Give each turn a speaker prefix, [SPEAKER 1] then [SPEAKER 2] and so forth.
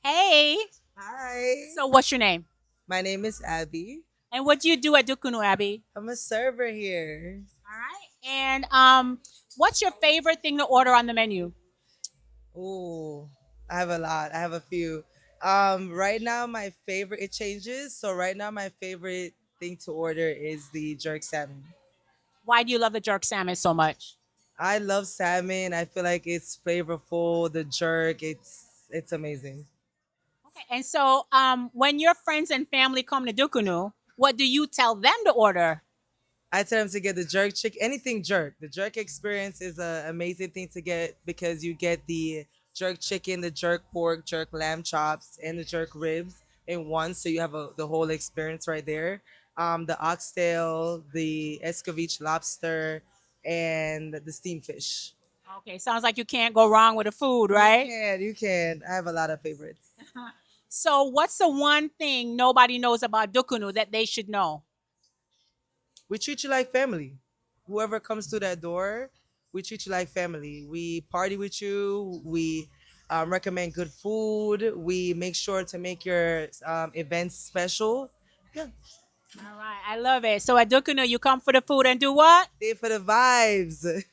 [SPEAKER 1] Hey,
[SPEAKER 2] Hi,
[SPEAKER 1] so what's your name?
[SPEAKER 2] my name is Abby.
[SPEAKER 1] And what do you do at Dukunoo, Abby?
[SPEAKER 2] I'm a server here.
[SPEAKER 1] All right. And what's your favorite thing to order on the menu?
[SPEAKER 2] Oh, I have a lot. I have a few. Right now my favorite it changes. So right now my favorite thing to order is the jerk salmon.
[SPEAKER 1] Why do you love the jerk salmon so much?
[SPEAKER 2] I love salmon. I feel like it's flavorful. The jerk, it's amazing.
[SPEAKER 1] Okay. And so when your friends and family come to Dukunoo, what do you tell them to order?
[SPEAKER 2] I tell them to get the jerk chicken, anything jerk. The jerk experience is an amazing thing to get because you get the jerk chicken, the jerk pork, jerk lamb chops, and the jerk ribs in one. So you have the whole experience right there. The oxtail, the escovitch lobster, and the steamed fish.
[SPEAKER 1] Okay, sounds like you can't go wrong with the food,
[SPEAKER 2] You
[SPEAKER 1] right?
[SPEAKER 2] can, you can. I have a lot of favorites.
[SPEAKER 1] So what's the one thing nobody knows about Dukunoo that they should know?
[SPEAKER 2] We treat you like family. Whoever comes to that door, we treat you like family. We party with you. We recommend good food. We make sure to make your events special. Yeah,
[SPEAKER 1] All right, I love it. So at Dukunoo, you come for the food and do what?
[SPEAKER 2] stay for the vibes.